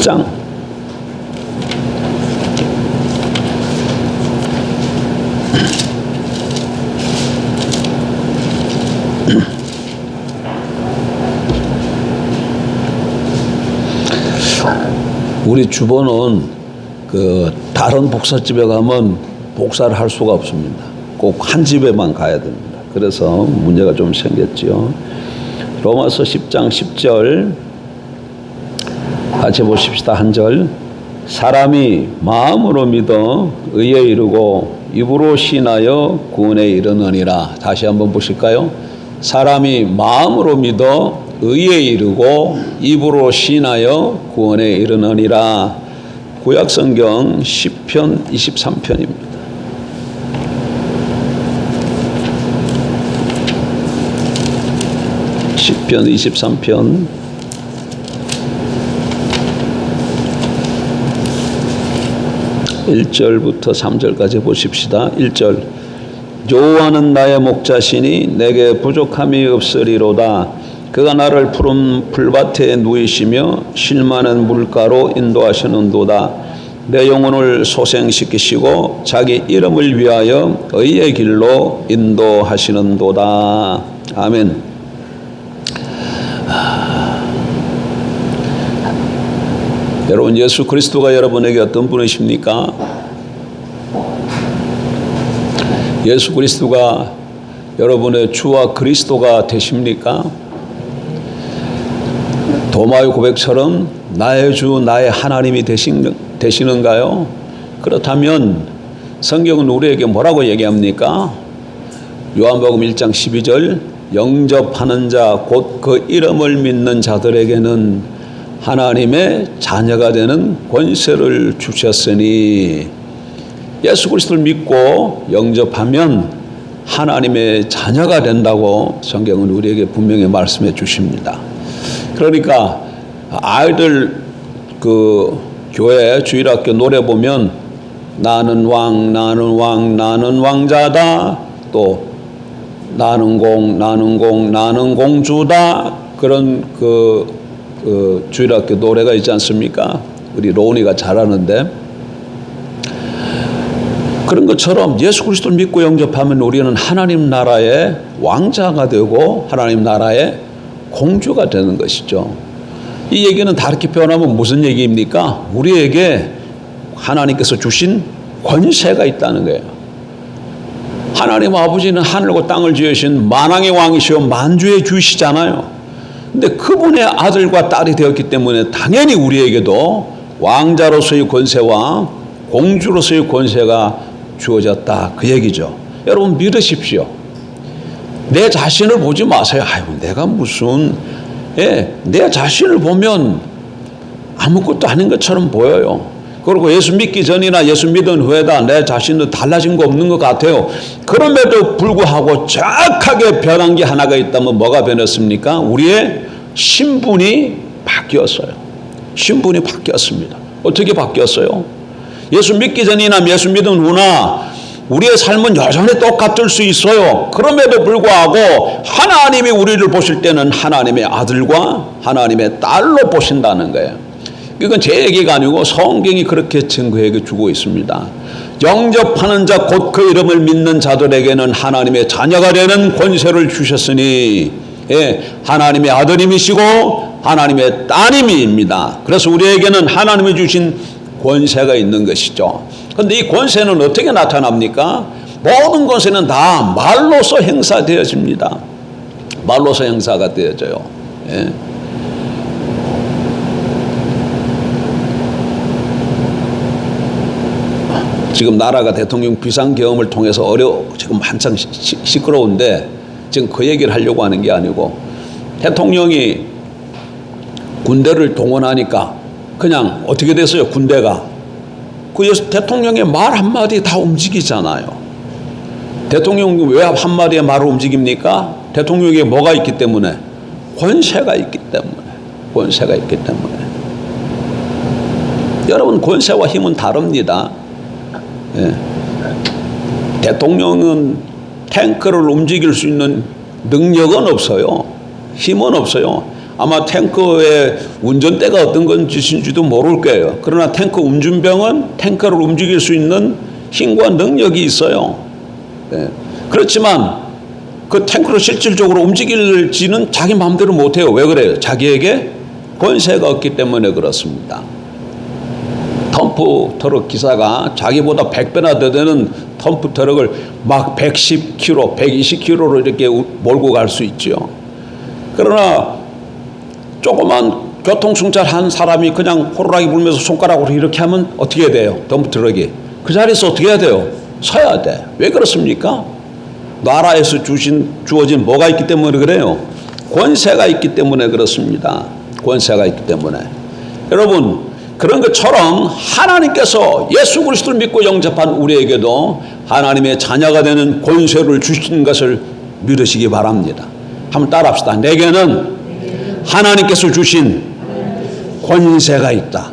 10장 우리 주보는 다른 복사집에 가면 복사를 할 수가 없습니다. 꼭 한 집에만 가야 됩니다. 그래서 문제가 좀 생겼지요. 로마서 10장 10절 같이 보십시다. 한 절. 사람이 마음으로 믿어 의에 이르고 입으로 신하여 구원에 이르느니라. 다시 한번 보실까요? 사람이 마음으로 믿어 의에 이르고 입으로 신하여 구원에 이르느니라. 구약성경 시편 23편입니다. 시편 23편 1절부터 3절까지 보십시다. 1절. 여호와는 나의 목자시니 내게 부족함이 없으리로다. 그가 나를 푸른 풀밭에 누이시며 쉴 만한 물가로 인도하시는도다. 내 영혼을 소생시키시고 자기 이름을 위하여 의의 길로 인도하시는도다. 아멘. 여러분, 예수 그리스도가 여러분에게 어떤 분이십니까? 예수 그리스도가 여러분의 주와 그리스도가 되십니까? 도마의 고백처럼 나의 주 나의 하나님이 되시는가요? 그렇다면 성경은 우리에게 뭐라고 얘기합니까? 요한복음 1장 12절 영접하는 자 곧 그 이름을 믿는 자들에게는 하나님의 자녀가 되는 권세를 주셨으니, 예수 그리스도를 믿고 영접하면 하나님의 자녀가 된다고 성경은 우리에게 분명히 말씀해 주십니다. 그러니까 아이들 교회 주일학교 노래 보면 나는 왕 나는 왕 나는 왕자다, 또 나는 공 나는 공 나는 공주다, 그런 주일학교 노래가 있지 않습니까? 우리 로운이가 잘하는데, 그런 것처럼 예수 그리스도를 믿고 영접하면 우리는 하나님 나라의 왕자가 되고 하나님 나라의 공주가 되는 것이죠. 이 얘기는 다르게 표현하면 무슨 얘기입니까? 우리에게 하나님께서 주신 권세가 있다는 거예요. 하나님 아버지는 하늘과 땅을 지으신 만왕의 왕이시오 만주의 주시잖아요. 근데 그분의 아들과 딸이 되었기 때문에 당연히 우리에게도 왕자로서의 권세와 공주로서의 권세가 주어졌다, 그 얘기죠. 여러분 믿으십시오. 내 자신을 보지 마세요. 아이고 내가 무슨, 내 자신을 보면 아무것도 아닌 것처럼 보여요. 그리고 예수 믿기 전이나 예수 믿은 후에다 내 자신도 달라진 거 없는 것 같아요. 그럼에도 불구하고 정확하게 변한 게 하나가 있다면 뭐가 변했습니까? 우리의 신분이 바뀌었어요. 신분이 바뀌었습니다. 어떻게 바뀌었어요? 예수 믿기 전이나 예수 믿은 후나 우리의 삶은 여전히 똑같을 수 있어요. 그럼에도 불구하고 하나님이 우리를 보실 때는 하나님의 아들과 하나님의 딸로 보신다는 거예요. 이건 제 얘기가 아니고 성경이 그렇게 증거해 주고 있습니다. 영접하는 자 곧 그 이름을 믿는 자들에게는 하나님의 자녀가 되는 권세를 주셨으니, 하나님의 아들님이시고 하나님의 따님입니다. 그래서 우리에게는 하나님이 주신 권세가 있는 것이죠. 그런데 이 권세는 어떻게 나타납니까? 모든 권세는 다 말로서 행사되어집니다. 말로서 행사가 되어져요. 지금 나라가 대통령 비상계엄을 통해서 지금 한창 시끄러운데 지금 그 얘기를 하려고 하는 게 아니고, 대통령이 군대를 동원하니까 그냥 어떻게 됐어요? 군대가 대통령의 말 한마디 다 움직이잖아요. 대통령이 왜 한마디의 말을 움직입니까? 대통령에게 뭐가 있기 때문에? 권세가 있기 때문에. 권세가 있기 때문에. 여러분, 권세와 힘은 다릅니다. 대통령은 탱크를 움직일 수 있는 능력은 없어요. 힘은 없어요. 아마 탱커의 운전대가 어떤 건지도 모를 거예요. 그러나 탱커 운전병은 탱커를 움직일 수 있는 힘과 능력이 있어요. 네. 그렇지만 그 탱크를 실질적으로 움직일지는 자기 마음대로 못해요. 왜 그래요? 자기에게 권세가 없기 때문에 그렇습니다. 덤프 트럭 기사가 자기보다 100배나 더 되는 덤프 트럭을 막 110km, 120km로 이렇게 몰고 갈 수 있죠. 그러나 조그만 교통승차한 사람이 그냥 호루라기 불면서 손가락으로 이렇게 하면 어떻게 돼요? 덤프 트럭이. 그 자리에서 어떻게 해야 돼요? 서야 돼. 왜 그렇습니까? 나라에서 주어진 뭐가 있기 때문에 그래요? 권세가 있기 때문에 그렇습니다. 권세가 있기 때문에. 여러분, 그런 것처럼 하나님께서 예수 그리스도를 믿고 영접한 우리에게도 하나님의 자녀가 되는 권세를 주신 것을 믿으시기 바랍니다. 한번 따라합시다. 내게는 하나님께서 주신 권세가 있다.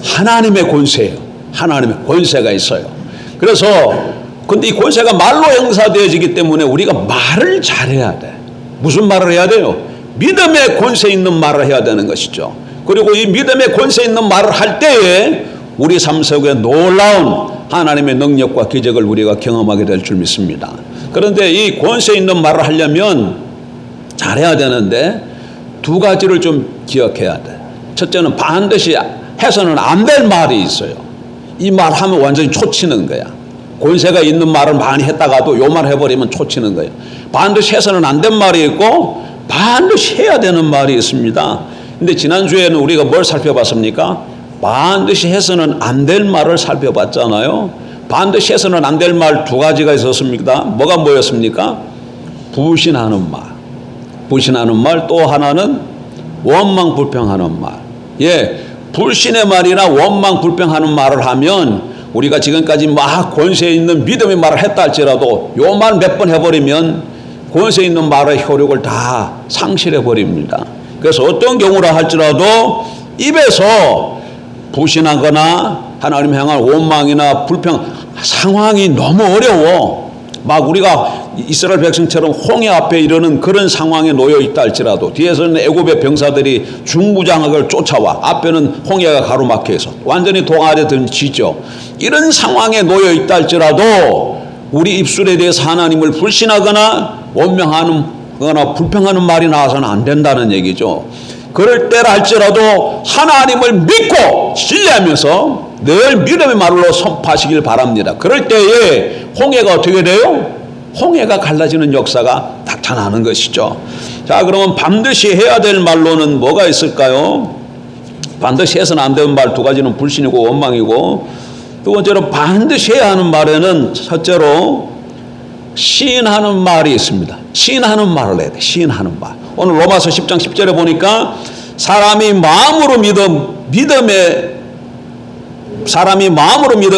하나님의 권세예요. 하나님의 권세가 있어요. 그래서 근데 이 권세가 말로 행사되어지기 때문에 우리가 말을 잘해야 돼. 무슨 말을 해야 돼요? 믿음의 권세 있는 말을 해야 되는 것이죠. 그리고 이 믿음의 권세 있는 말을 할 때에 우리 삶 속에 놀라운 하나님의 능력과 기적을 우리가 경험하게 될 줄 믿습니다. 그런데 이 권세 있는 말을 하려면 잘해야 되는데 두 가지를 좀 기억해야 돼. 첫째는 반드시 해서는 안 될 말이 있어요. 이 말 하면 완전히 초치는 거야. 권세가 있는 말을 많이 했다가도 요 말 해버리면 초치는 거예요. 반드시 해서는 안 된 말이 있고 반드시 해야 되는 말이 있습니다. 근데 지난주에는 우리가 뭘 살펴봤습니까? 반드시 해서는 안 될 말을 살펴봤잖아요. 반드시 해서는 안 될 말 두 가지가 있었습니다. 뭐가 뭐였습니까? 부신하는 말. 부신하는 말, 또 하나는 원망 불평하는 말. 예, 불신의 말이나 원망 불평하는 말을 하면 우리가 지금까지 막 권세 있는 믿음의 말을 했다 할지라도 요 말 몇 번 해버리면 권세 있는 말의 효력을 다 상실해 버립니다. 그래서 어떤 경우라 할지라도 입에서 부신하거나 하나님 향한 원망이나 불평 상황이 너무 어려워. 막 우리가 이스라엘 백성처럼 홍해 앞에 이르는 그런 상황에 놓여 있다 할지라도 뒤에서는 애굽의 병사들이 중무장학을 쫓아와 앞에는 홍해가 가로막혀 있어 완전히 동아리에 든 지죠. 이런 상황에 놓여 있다 할지라도 우리 입술에 대해서 하나님을 불신하거나 원망하거나 불평하는 말이 나와서는 안 된다는 얘기죠. 그럴 때라 할지라도 하나님을 믿고 신뢰하면서 늘 믿음의 말로 선포하시길 바랍니다. 그럴 때에 홍해가 어떻게 돼요? 홍해가 갈라지는 역사가 나타나는 것이죠. 자, 그러면 반드시 해야 될 말로는 뭐가 있을까요? 반드시 해서는 안 되는 말 두 가지는 불신이고 원망이고, 두 번째로 반드시 해야 하는 말에는 첫째로 시인하는 말이 있습니다. 시인하는 말을 해야 돼. 시인하는 말. 오늘 로마서 10장 10절에 보니까 사람이 마음으로 믿어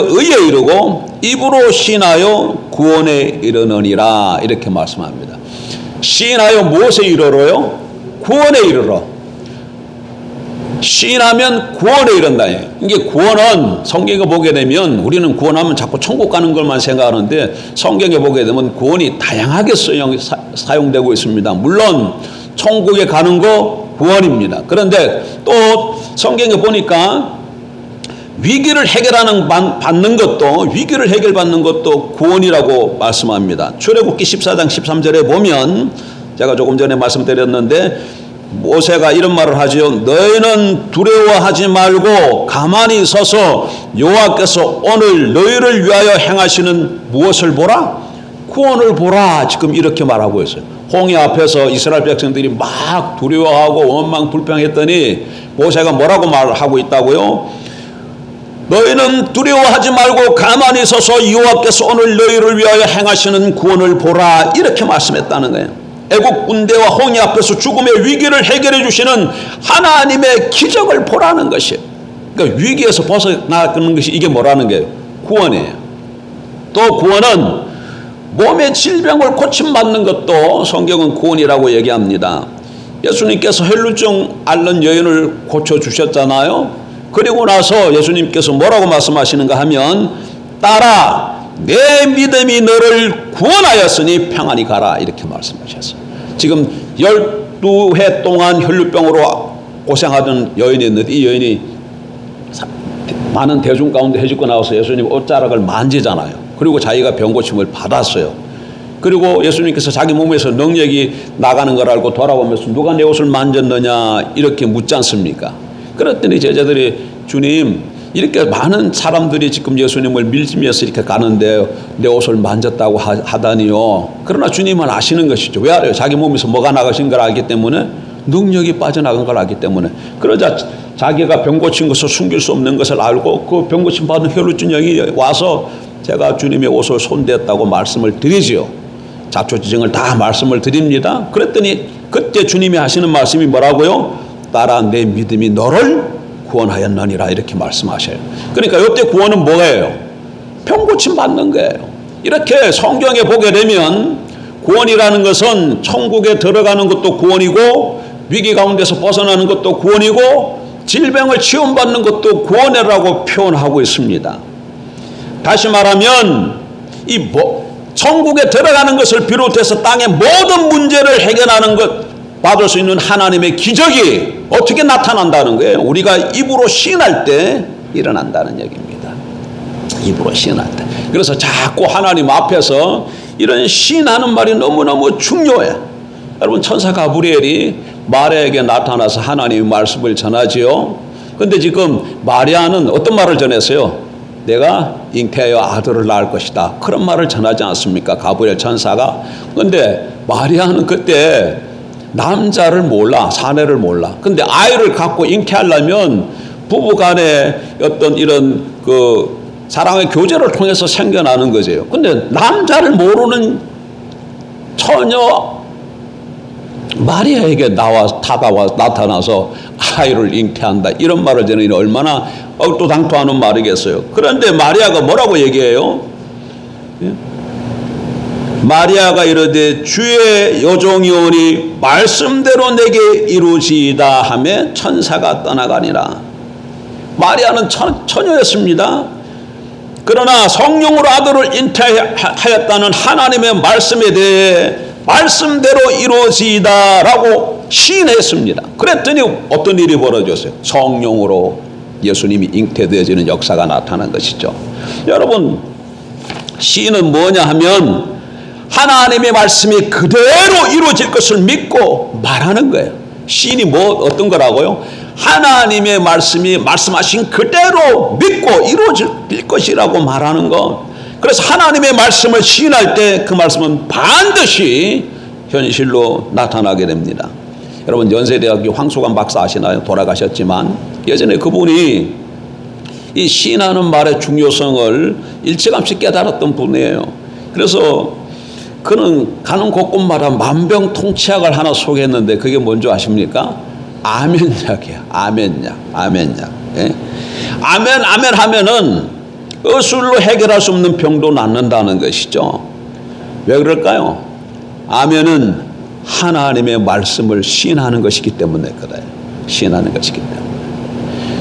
의에 이르고 입으로 시인하여 구원에 이르느니라 이렇게 말씀합니다. 시인하여 무엇에 이르러요? 구원에 이르러. 시인하면 구원에 이른다. 이게 구원은 성경에 보게 되면 우리는 구원하면 자꾸 천국 가는 것만 생각하는데 성경에 보게 되면 구원이 다양하게 사용되고 있습니다. 물론 천국에 가는 거 구원입니다. 그런데 또 성경에 보니까 위기를 받는 것도 구원이라고 말씀합니다. 출애굽기 14장 13절에 보면 제가 조금 전에 말씀드렸는데 모세가 이런 말을 하죠. 너희는 두려워하지 말고 가만히 서서 여호와께서 오늘 너희를 위하여 행하시는 무엇을 보라? 구원을 보라. 지금 이렇게 말하고 있어요. 홍해 앞에서 이스라엘 백성들이 막 두려워하고 원망 불평했더니 모세가 뭐라고 말하고 있다고요? 너희는 두려워하지 말고 가만히 서서 여호와께서 오늘 너희를 위하여 행하시는 구원을 보라. 이렇게 말씀했다는 거예요. 애국 군대와 홍해 앞에서 죽음의 위기를 해결해 주시는 하나님의 기적을 보라는 것이에요. 그러니까 위기에서 벗어나는 것이 이게 뭐라는 거예요? 구원이에요. 또 구원은 몸의 질병을 고침받는 것도 성경은 구원이라고 얘기합니다. 예수님께서 혈루증 앓는 여인을 고쳐주셨잖아요. 그리고 나서 예수님께서 뭐라고 말씀하시는가 하면 딸아 내 믿음이 너를 구원하였으니 평안히 가라 이렇게 말씀하셨어요. 지금 12해 동안 혈루병으로 고생하던 여인이 있는데 이 여인이 많은 대중 가운데 해집고 나와서 예수님 옷자락을 만지잖아요. 그리고 자기가 병고침을 받았어요. 그리고 예수님께서 자기 몸에서 능력이 나가는 걸 알고 돌아보면서 누가 내 옷을 만졌느냐 이렇게 묻지 않습니까? 그랬더니 제자들이 주님 이렇게 많은 사람들이 지금 예수님을 밀지면서 이렇게 가는데 내 옷을 만졌다고 하다니요. 그러나 주님은 아시는 것이죠. 왜 알아요? 자기 몸에서 뭐가 나가신 걸 알기 때문에, 능력이 빠져나간 걸 알기 때문에. 그러자 자기가 병 고친 것을 숨길 수 없는 것을 알고 그 병 고침 받은 혈루증 영이 와서 제가 주님의 옷을 손댔다고 말씀을 드리지요. 자초지정을 다 말씀을 드립니다. 그랬더니 그때 주님이 하시는 말씀이 뭐라고요? 딸아 내 믿음이 너를 구원하였느니라 이렇게 말씀하셔요. 그러니까 이때 구원은 뭐예요? 병 고침 받는 거예요. 이렇게 성경에 보게 되면 구원이라는 것은 천국에 들어가는 것도 구원이고 위기 가운데서 벗어나는 것도 구원이고 질병을 치유받는 것도 구원이라고 표현하고 있습니다. 다시 말하면 이 천국에 들어가는 것을 비롯해서 땅의 모든 문제를 해결하는 것 받을 수 있는 하나님의 기적이 어떻게 나타난다는 거예요? 우리가 입으로 시인할 때 일어난다는 얘기입니다. 입으로 시인할 때. 그래서 자꾸 하나님 앞에서 이런 시인하는 말이 너무너무 중요해. 여러분 천사 가브리엘이 마리아에게 나타나서 하나님의 말씀을 전하지요. 근데 지금 마리아는 어떤 말을 전했어요? 내가 잉태하여 아들을 낳을 것이다. 그런 말을 전하지 않습니까? 가브리엘 천사가. 근데 마리아는 그때 남자를 몰라, 사내를 몰라. 근데 아이를 갖고 잉태하려면 부부간의 어떤 이런 그 사랑의 교제를 통해서 생겨나는 거죠. 근데 남자를 모르는 처녀 마리아에게 나타나서 아이를 잉태한다 이런 말을 전하니 얼마나 얼토당토하는 말이겠어요. 그런데 마리아가 뭐라고 얘기해요? 마리아가 이르되 주의 여종이오니 말씀대로 내게 이루어지이다 하며 천사가 떠나가니라. 마리아는 처녀였습니다. 그러나 성령으로 아들을 잉태하였다는 하나님의 말씀에 대해 말씀대로 이루어지이다라고 시인했습니다. 그랬더니 어떤 일이 벌어졌어요? 성령으로 예수님이 잉태되어지는 역사가 나타난 것이죠. 여러분 시인은 뭐냐 하면 하나님의 말씀이 그대로 이루어질 것을 믿고 말하는 거예요. 시인이 어떤 거라고요? 하나님의 말씀이 말씀하신 그대로 믿고 이루어질 것이라고 말하는 것. 그래서 하나님의 말씀을 시인할 때 그 말씀은 반드시 현실로 나타나게 됩니다. 여러분 연세대학교 황소관 박사 아시나요? 돌아가셨지만 예전에 그분이 이 시인하는 말의 중요성을 일찌감치 깨달았던 분이에요. 그래서 그는 가는 곳곳마다 만병통치약을 하나 소개했는데 그게 뭔지 아십니까? 아멘약이야. 아멘약. 예? 아멘 하면은 의술로 해결할 수 없는 병도 낫는다는 것이죠. 왜 그럴까요? 아멘은 하나님의 말씀을 시인하는 것이기 때문에 그래요. 시인하는 것이기 때문에.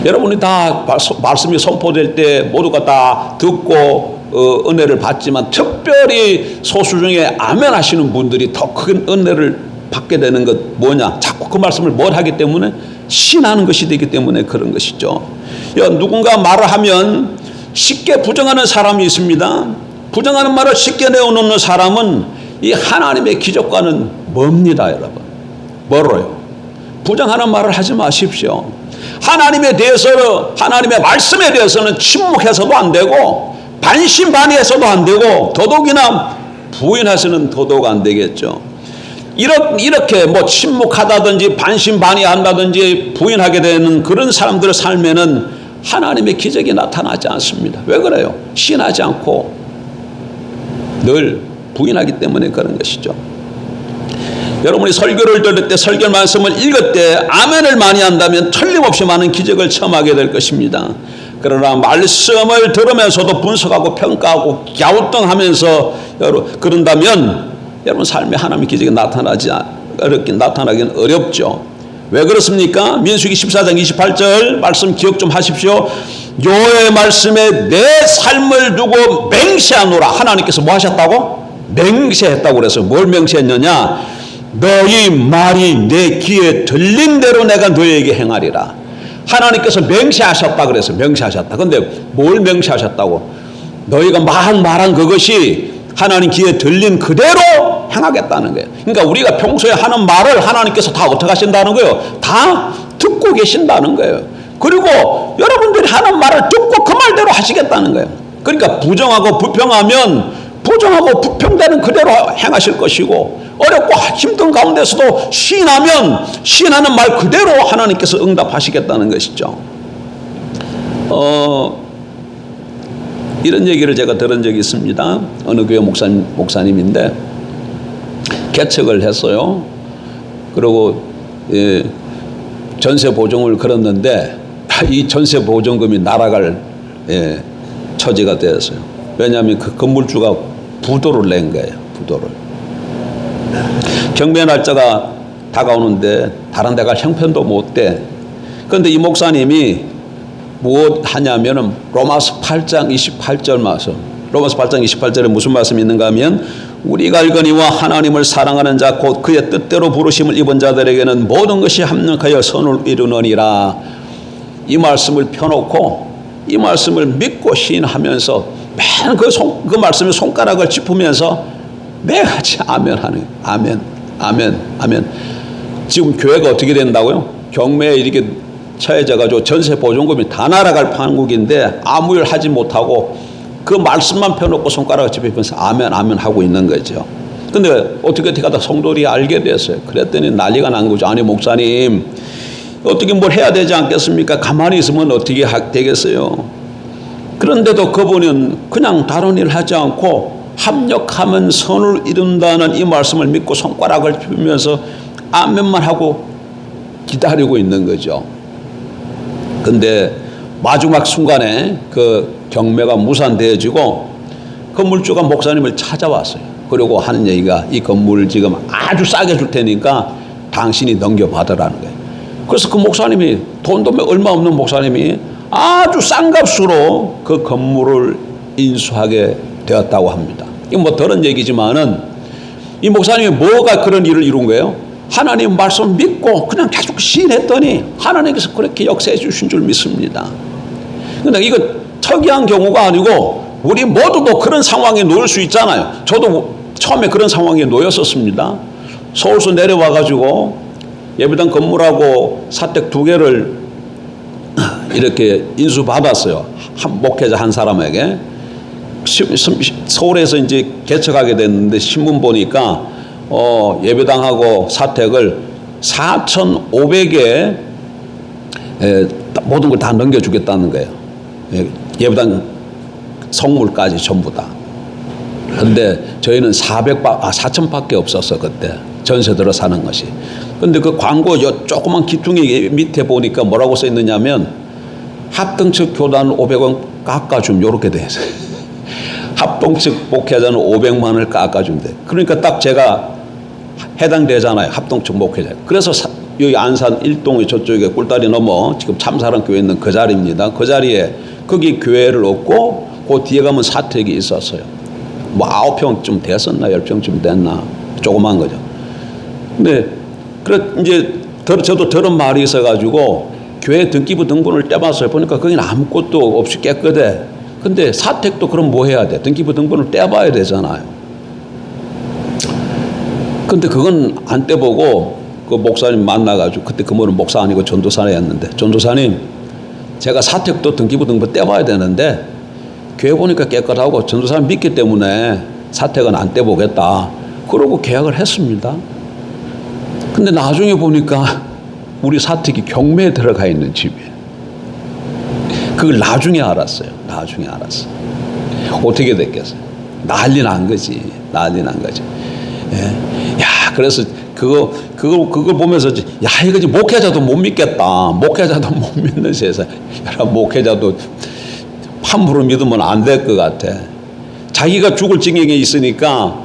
여러분이 다 말씀이 선포될 때 모두가 다 듣고 은혜를 받지만 특별히 소수 중에 아멘 하시는 분들이 더 큰 은혜를 받게 되는 것 뭐냐? 자꾸 그 말씀을 뭘 하기 때문에 시인하는 것이 되기 때문에 그런 것이죠. 누군가 말을 하면 쉽게 부정하는 사람이 있습니다. 부정하는 말을 쉽게 내어놓는 사람은 이 하나님의 기적과는 멉니다, 여러분. 멀어요. 부정하는 말을 하지 마십시오. 하나님에 대해서는, 하나님의 말씀에 대해서는 침묵해서도 안 되고 반신반의해서도 안 되고 더더욱이나 부인해서는 더더욱 안 되겠죠. 이렇게 뭐 침묵하다든지 반신반의한다든지 부인하게 되는 그런 사람들의 삶에는 하나님의 기적이 나타나지 않습니다. 왜 그래요? 신하지 않고 늘 부인하기 때문에 그런 것이죠. 여러분이 설교를 들을 때 설교 말씀을 읽을 때 아멘을 많이 한다면 틀림없이 많은 기적을 체험하게 될 것입니다. 그러나 말씀을 들으면서도 분석하고 평가하고 갸우뚱하면서 그런다면 여러분 삶에 하나님의 기적이 나타나기는 어렵죠. 왜 그렇습니까? 민수기 14장 28절 말씀 기억 좀 하십시오. 여호와의 말씀에 내 삶을 두고 맹세하노라. 하나님께서 뭐 하셨다고? 맹세했다고 그래서 뭘 맹세했느냐? 너희 말이 내 귀에 들린 대로 내가 너희에게 행하리라. 하나님께서 맹세하셨다 그래서 맹세하셨다. 근데 뭘 맹세하셨다고? 너희가 말한 그것이 하나님 귀에 들린 그대로 행하겠다는 거예요. 그러니까 우리가 평소에 하는 말을 하나님께서 다 어떻게 하신다는 거예요? 다 듣고 계신다는 거예요. 그리고 여러분들이 하는 말을 듣고 그 말대로 하시겠다는 거예요. 그러니까 부정하고 부평하면 부정하고 부평되는 그대로 행하실 것이고, 어렵고 힘든 가운데서도 시인하면 시인하는 말 그대로 하나님께서 응답하시겠다는 것이죠. 이런 얘기를 제가 들은 적이 있습니다. 어느 교회 목사님인데 개척을 했어요. 그리고 전세 보증을 걸었는데 이 전세 보증금이 날아갈 처지가 되었어요. 왜냐하면 그 건물주가 부도를 낸 거예요. 부도를. 경매 날짜가 다가오는데 다른 데 갈 형편도 못 돼. 그런데 이 목사님이 무엇 하냐면은 로마서 8장 28절 말씀. 로마서 8장 28절에 무슨 말씀이 있는가 하면, 우리가 알거니와 하나님을 사랑하는 자 곧 그의 뜻대로 부르심을 입은 자들에게는 모든 것이 합력하여 선을 이루느니라. 이 말씀을 펴놓고 이 말씀을 믿고 시인하면서 맨 그 말씀에 손가락을 짚으면서 매같이 아멘 하는 거예요. 아멘, 아멘, 아멘. 지금 교회가 어떻게 된다고요? 경매에 이렇게 처해져가지고 전세 보증금이 다 날아갈 판국인데 아무 일 하지 못하고 그 말씀만 펴놓고 손가락을 짚으면서 아멘, 아멘 하고 있는 거죠. 근데 어떻게 하다 성도들이 알게 됐어요. 그랬더니 난리가 난 거죠. 아니 목사님, 어떻게 뭘 해야 되지 않겠습니까? 가만히 있으면 어떻게 되겠어요? 그런데도 그분은 그냥 다른 일 하지 않고 합력하면 선을 이룬다는 이 말씀을 믿고 손가락을 펴면서 아멘만 하고 기다리고 있는 거죠. 근데 마지막 순간에 그 경매가 무산되어지고 건물주가 목사님을 찾아왔어요. 그리고 하는 얘기가, 이 건물 지금 아주 싸게 줄 테니까 당신이 넘겨받으라는 거예요. 그래서 그 목사님이, 돈도 얼마 없는 목사님이 아주 싼 값으로 그 건물을 인수하게 되었다고 합니다. 이건 뭐 다른 얘기지만은 이 목사님이 뭐가 그런 일을 이룬 거예요? 하나님 말씀 믿고 그냥 계속 시인했더니 하나님께서 그렇게 역사해 주신 줄 믿습니다. 근데 이거 특이한 경우가 아니고 우리 모두도 그런 상황에 놓일 수 있잖아요. 저도 처음에 그런 상황에 놓였었습니다. 서울서 내려와가지고 예배당 건물하고 사택 2개를 이렇게 인수받았어요. 목회자 한 사람에게. 서울에서 이제 개척하게 됐는데 신문 보니까 예배당하고 사택을 4,500에 모든 걸 다 넘겨주겠다는 거예요. 예배당 성물까지 전부 다. 근데 저희는 4,000밖에 없었어 그때 전세 들어 사는 것이. 근데 그 광고 조그만 기퉁이 밑에 보니까 뭐라고 써 있느냐면 합동측 교단 500원 깎아줌 이렇게 돼 있어요. 합동측 목회자는 500만 원을 깎아준대. 그러니까 딱 제가 해당되잖아요. 합동측 목회자. 그래서 여기 안산 1동의 저쪽에 꿀다리 넘어 지금 참사랑 교회 있는 그 자리입니다. 그 자리에 거기 교회를 얻고 그 뒤에 가면 사택이 있었어요. 뭐 9평쯤 됐었나 10평쯤 됐나 조그만 거죠. 근데 이제 저도 들은 말이 있어가지고 교회 등기부 등본을 떼봤어요. 보니까 거기는 아무것도 없이 깨끗해. 근데 사택도 그럼 뭐 해야 돼? 등기부 등본을 떼봐야 되잖아요. 근데 그건 안 떼보고 그 목사님 만나가지고, 그때 그분은 목사 아니고 전도사였는데, 전도사님 제가 사택도 등기부 등본 떼봐야 되는데 교회 보니까 깨끗하고 전도사님 믿기 때문에 사택은 안 떼보겠다. 그러고 계약을 했습니다. 근데 나중에 보니까 우리 사택이 경매에 들어가 있는 집이에요. 그걸 나중에 알았어요. 나중에 알았어요. 어떻게 됐겠어요? 난리 난 거지. 난리 난 거지. 예. 야, 그래서 그걸 보면서, 야, 이거 목회자도 못 믿겠다. 목회자도 못 믿는 세상. 여러분, 목회자도 함부로 믿으면 안 될 것 같아. 자기가 죽을 지경에 있으니까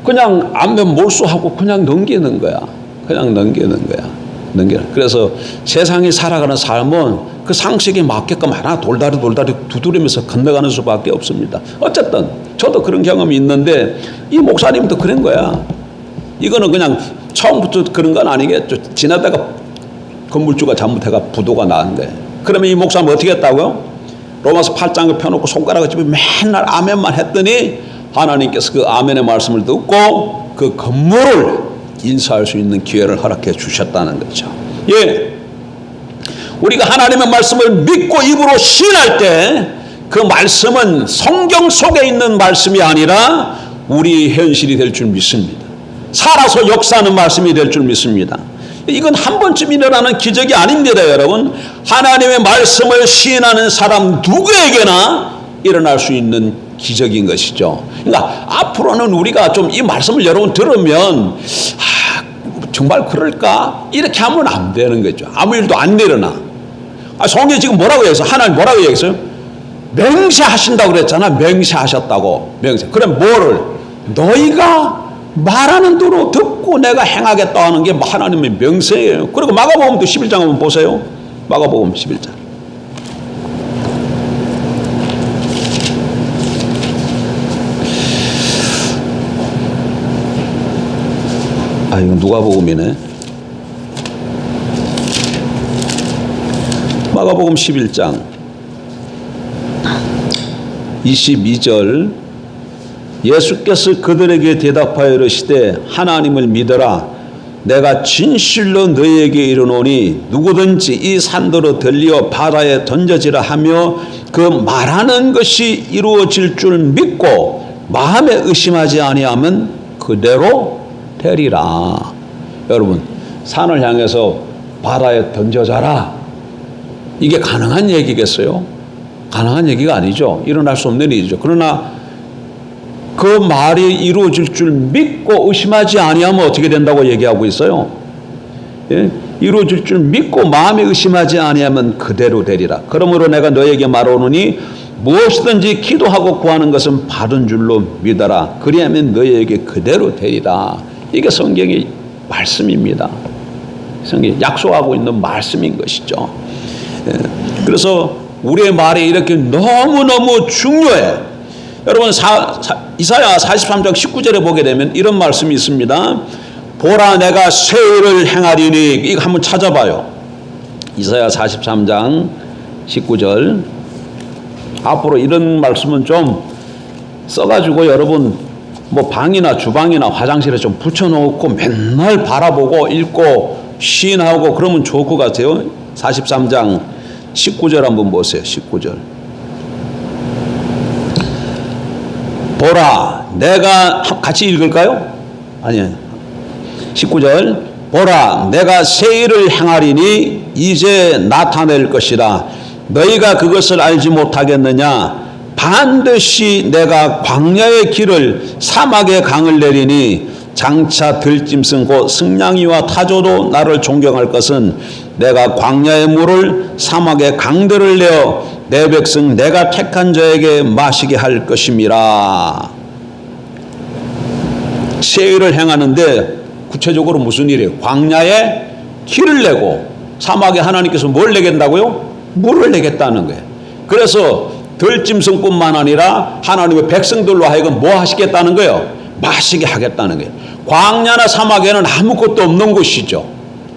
그냥 안면 몰수하고 그냥 넘기는 거야. 그냥 넘기는 거야. 그래서 세상에 살아가는 삶은 그 상식에 맞게끔 하나 돌다리 두드리면서 건너가는 수밖에 없습니다. 어쨌든 저도 그런 경험이 있는데 이 목사님도 그런 거야. 이거는 그냥 처음부터 그런 건 아니겠죠. 지나다가 건물주가 잘못해가 부도가 나는데. 그러면 이 목사는 어떻게 했다고요? 로마서 8장을 펴놓고 손가락을 집에 맨날 아멘만 했더니 하나님께서 그 아멘의 말씀을 듣고 그 건물을 인수할 수 있는 기회를 허락해 주셨다는 거죠. 예. 우리가 하나님의 말씀을 믿고 입으로 시인할 때 그 말씀은 성경 속에 있는 말씀이 아니라 우리 현실이 될 줄 믿습니다. 살아서 역사하는 말씀이 될 줄 믿습니다. 이건 한 번쯤 일어나는 기적이 아닙니다, 여러분. 하나님의 말씀을 시인하는 사람 누구에게나 일어날 수 있는 기적인 것이죠. 그러니까 앞으로는 우리가 좀 이 말씀을 여러분 들으면 정말 그럴까? 이렇게 하면 안 되는 거죠. 아무 일도 안 일어나. 성경이 지금 뭐라고 했어요? 하나님 뭐라고 얘기했어요? 맹세하신다고 그랬잖아. 맹세하셨다고. 맹세. 그럼 뭐를? 너희가 말하는 대로 듣고 내가 행하겠다 하는 게 하나님의 명세예요. 그리고 마가복음도 11장 한번 보세요. 마가복음 11장. 이건 누가복음이네. 마가복음 11장 22절. 예수께서 그들에게 대답하여 이르시되 하나님을 믿어라. 내가 진실로 너희에게 이르노니 누구든지 이 산더러 들리어 바다에 던져지라 하며 그 말하는 것이 이루어질 줄 믿고 마음에 의심하지 아니하면 그대로 되리라. 여러분, 산을 향해서 바다에 던져져라. 이게 가능한 얘기겠어요? 가능한 얘기가 아니죠. 일어날 수 없는 일이죠. 그러나 그 말이 이루어질 줄 믿고 의심하지 아니하면 어떻게 된다고 얘기하고 있어요? 예? 이루어질 줄 믿고 마음에 의심하지 아니하면 그대로 되리라. 그러므로 내가 너에게 말하노니 무엇이든지 기도하고 구하는 것은 받은 줄로 믿어라. 그리하면 너에게 그대로 되리라. 이게 성경의 말씀입니다. 성경이 약속하고 있는 말씀인 것이죠. 예. 그래서 우리의 말이 이렇게 너무너무 중요해. 여러분 이사야 43장 19절에 보게 되면 이런 말씀이 있습니다. 보라 내가 새 일을 행하리니. 이거 한번 찾아봐요. 이사야 43장 19절. 앞으로 이런 말씀은 좀 써가지고 여러분 뭐 방이나 주방이나 화장실에 좀 붙여놓고 맨날 바라보고 읽고 시인하고 그러면 좋을 것 같아요. 43장 19절 한번 보세요. 19절. 보라 내가 같이 읽을까요? 아니에요. 19절. 보라 내가 새 일을 행하리니 이제 나타낼 것이라. 너희가 그것을 알지 못하겠느냐? 반드시 내가 광야의 길을 사막의 강을 내리니 장차 들짐승 곧 승냥이와 타조도 나를 존경할 것은 내가 광야의 물을 사막의 강들을 내어 내 백성 내가 택한 자에게 마시게 할 것임이라. 새 일을 행하는데 구체적으로 무슨 일이에요? 광야에 길을 내고 사막에 하나님께서 뭘 내겠다고요? 물을 내겠다는 거예요. 그래서 들짐승뿐만 아니라 하나님의 백성들로 하여금 뭐 하시겠다는 거예요? 마시게 하겠다는 거예요. 광야나 사막에는 아무것도 없는 곳이죠.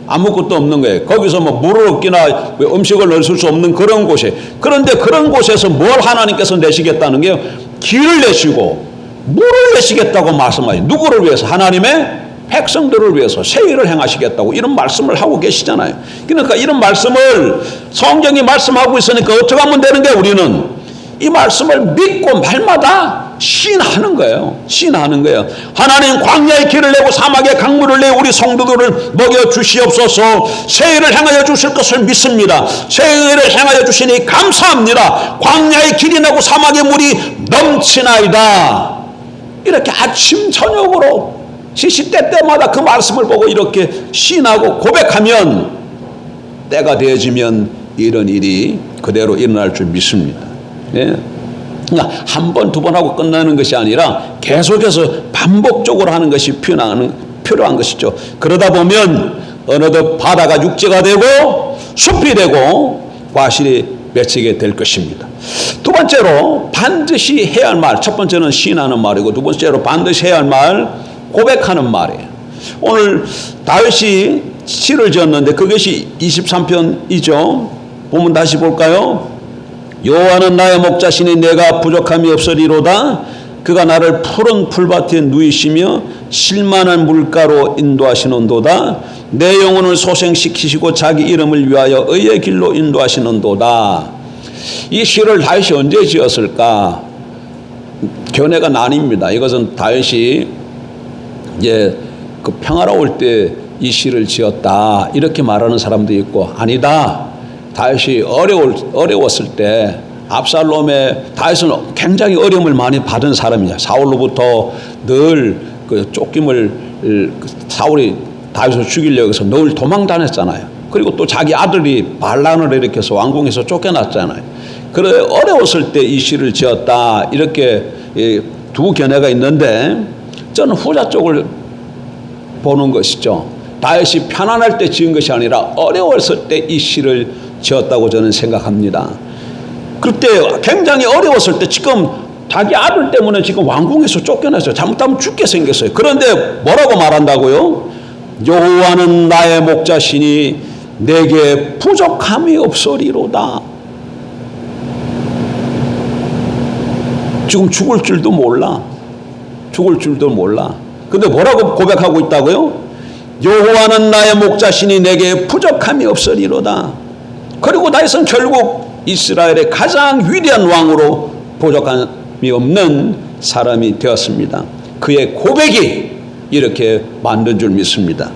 아무것도 없는 거예요. 거기서 뭐 물을 얻기나 음식을 넣을 수 없는 그런 곳에. 그런데 그런 곳에서 뭘 하나님께서 내시겠다는 게요? 길을 내시고 물을 내시겠다고 말씀하시죠. 누구를 위해서? 하나님의 백성들을 위해서 새 일을 행하시겠다고 이런 말씀을 하고 계시잖아요. 그러니까 이런 말씀을 성경이 말씀하고 있으니까 어떻게 하면 되는 거예요? 우리는 이 말씀을 믿고 말마다 시인하는 거예요. 시인하는 거예요. 하나님 광야의 길을 내고 사막의 강물을 내어 우리 성도들을 먹여 주시옵소서. 새 일을 행하여 주실 것을 믿습니다. 새 일을 행하여 주시니 감사합니다. 광야의 길이 나고 사막의 물이 넘치나이다. 이렇게 아침 저녁으로 시시때때마다 그 말씀을 보고 이렇게 시인하고 고백하면 때가 되어지면 이런 일이 그대로 일어날 줄 믿습니다. 예. 그러니까 한 번, 두 번 하고 끝나는 것이 아니라 계속해서 반복적으로 하는 것이 필요한 것이죠. 그러다 보면 어느덧 바다가 육지가 되고 숲이 되고 과실이 맺히게 될 것입니다. 두 번째로 반드시 해야 할 말. 첫 번째는 시인하는 말이고 두 번째로 반드시 해야 할 말 고백하는 말이에요. 오늘 다윗이 시를 지었는데 그것이 23편이죠. 보면 다시 볼까요? 여호와는 나의 목자시니 내가 부족함이 없으리로다. 그가 나를 푸른 풀밭에 누이시며 실만한 물가로 인도하시는도다. 내 영혼을 소생시키시고 자기 이름을 위하여 의의 길로 인도하시는도다. 이 시를 다윗이 언제 지었을까? 견해가 나뉩니다. 이것은 다윗이 이제 그 평화로울 때 이 시를 지었다 이렇게 말하는 사람도 있고, 아니다, 다윗이 어려웠을 때, 다윗은 굉장히 어려움을 많이 받은 사람이야. 사울로부터 늘 그 쫓김을, 사울이 다윗을 죽이려고 해서 늘 도망 다녔잖아요. 그리고 또 자기 아들이 반란을 일으켜서 왕궁에서 쫓겨났잖아요. 그래 어려웠을 때 이 시를 지었다 이렇게 두 견해가 있는데, 저는 후자 쪽을 보는 것이죠. 다윗이 편안할 때 지은 것이 아니라 어려웠을 때 이 시를 지었다고 저는 생각합니다. 그때 굉장히 어려웠을 때, 지금 자기 아들 때문에 지금 왕궁에서 쫓겨났어요. 잘못하면 죽게 생겼어요. 그런데 뭐라고 말한다고요? 여호와는 나의 목자시니 내게 부족함이 없으리로다. 지금 죽을 줄도 몰라. 근데 뭐라고 고백하고 있다고요? 여호와는 나의 목자시니 내게 부족함이 없으리로다. 그리고 다윗은 결국 이스라엘의 가장 위대한 왕으로 부족함이 없는 사람이 되었습니다. 그의 고백이 이렇게 만든 줄 믿습니다.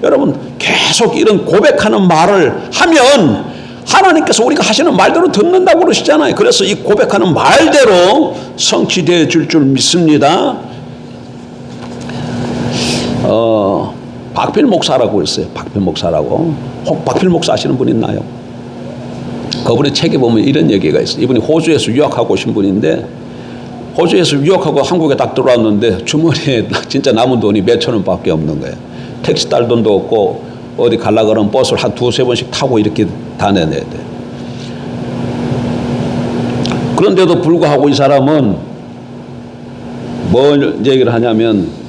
여러분, 계속 이런 고백하는 말을 하면 하나님께서 우리가 하시는 말대로 듣는다고 그러시잖아요. 그래서 이 고백하는 말대로 성취되어 줄 믿습니다. 박필 목사라고 있어요. 박필 목사라고. 혹 박필 목사 아시는 분 있나요? 그분의 책에 보면 이런 얘기가 있어요. 이분이 호주에서 유학하고 오신 분인데, 호주에서 유학하고 한국에 딱 들어왔는데 주머니에 진짜 남은 돈이 몇천 원밖에 없는 거예요. 택시 딸 돈도 없고 어디 가려고 그러면 버스를 한 두세 번씩 타고 이렇게 다녀야 돼. 그런데도 불구하고 이 사람은 뭘 얘기를 하냐면,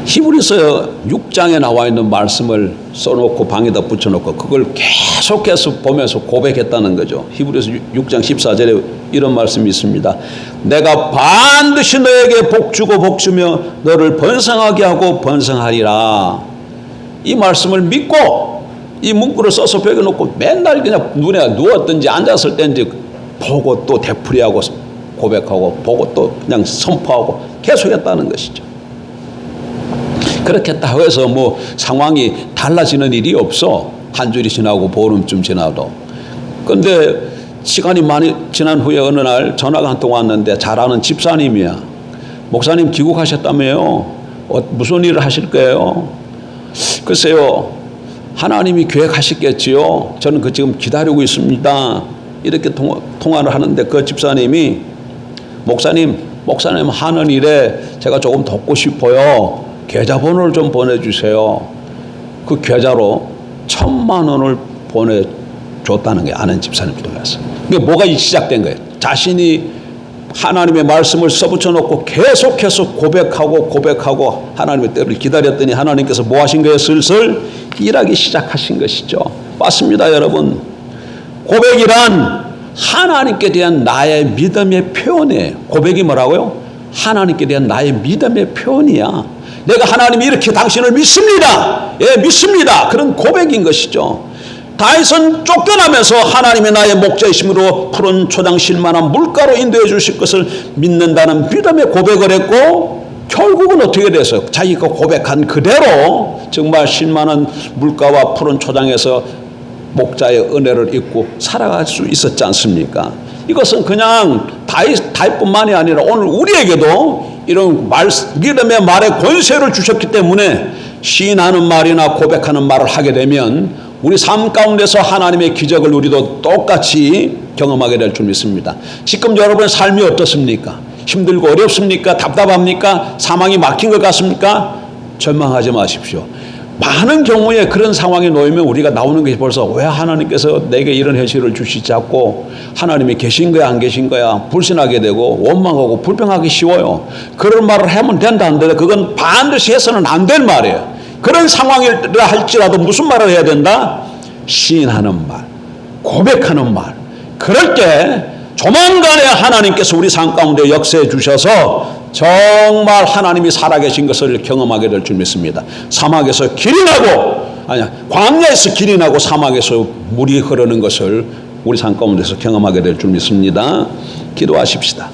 히브리서 6장에 나와 있는 말씀을 써놓고 방에다 붙여놓고 그걸 계속해서 보면서 고백했다는 거죠. 히브리서 6장 14절에 이런 말씀이 있습니다. 내가 반드시 너에게 복주고 복주며 너를 번성하게 하고 번성하리라. 이 말씀을 믿고 이 문구를 써서 벽에 놓고 맨날 그냥 눈에 누웠든지 앉았을 때인지 보고 또 되풀이하고 고백하고 보고 또 그냥 선포하고 계속했다는 것이죠. 그렇게 했다고 해서 뭐 상황이 달라지는 일이 없어. 한 주일이 지나고 보름쯤 지나도. 그런데 시간이 많이 지난 후에 어느 날 전화가 한 통 왔는데, 잘 아는 집사님이야. 목사님 귀국하셨다며요. 무슨 일을 하실 거예요? 글쎄요, 하나님이 계획하셨겠지요. 저는 그 지금 기다리고 있습니다. 이렇게 통화를 하는데, 그 집사님이 목사님 하는 일에 제가 조금 돕고 싶어요. 계좌번호를 좀 보내주세요. 그 계좌로 1,000만 원을 보내줬다는 게 아는 집사님 통해서. 그게 뭐가 시작된 거예요. 자신이 하나님의 말씀을 써붙여놓고 계속해서 고백하고 하나님의 때를 기다렸더니 하나님께서 뭐 하신 거예요? 슬슬 일하기 시작하신 것이죠. 맞습니다, 여러분. 고백이란 하나님께 대한 나의 믿음의 표현이에요. 고백이 뭐라고요? 하나님께 대한 나의 믿음의 표현이야. 내가 하나님이 이렇게 당신을 믿습니다. 믿습니다. 그런 고백인 것이죠. 다윗은 쫓겨나면서 하나님의 나의 목자이심으로 푸른 초장 실만한 물가로 인도해 주실 것을 믿는다는 믿음의 고백을 했고, 결국은 어떻게 됐어요? 자기가 고백한 그대로 정말 실만한 물가와 푸른 초장에서 목자의 은혜를 입고 살아갈 수 있었지 않습니까? 이것은 그냥 다윗뿐만이 아니라 오늘 우리에게도 이런 믿음의 말에 권세를 주셨기 때문에 시인하는 말이나 고백하는 말을 하게 되면 우리 삶 가운데서 하나님의 기적을 우리도 똑같이 경험하게 될 줄 믿습니다. 지금 여러분의 삶이 어떻습니까? 힘들고 어렵습니까? 답답합니까? 사망이 막힌 것 같습니까? 절망하지 마십시오. 많은 경우에 그런 상황에 놓이면 우리가 나오는 것이 벌써 왜 하나님께서 내게 이런 현실을 주시지 않고 하나님이 계신 거야 안 계신 거야 불신하게 되고 원망하고 불평하기 쉬워요. 그런 말을 하면 된다 안 된다 그건 반드시 해서는 안 될 말이에요. 그런 상황이라 할지라도 무슨 말을 해야 된다? 시인하는 말, 고백하는 말. 그럴 때 조만간에 하나님께서 우리 삶 가운데 역사해 주셔서 정말 하나님이 살아계신 것을 경험하게 될 줄 믿습니다. 사막에서 길이 나고 아니야 광야에서 길이 나고 사막에서 물이 흐르는 것을 우리 삶 가운데서 경험하게 될 줄 믿습니다. 기도하십시다.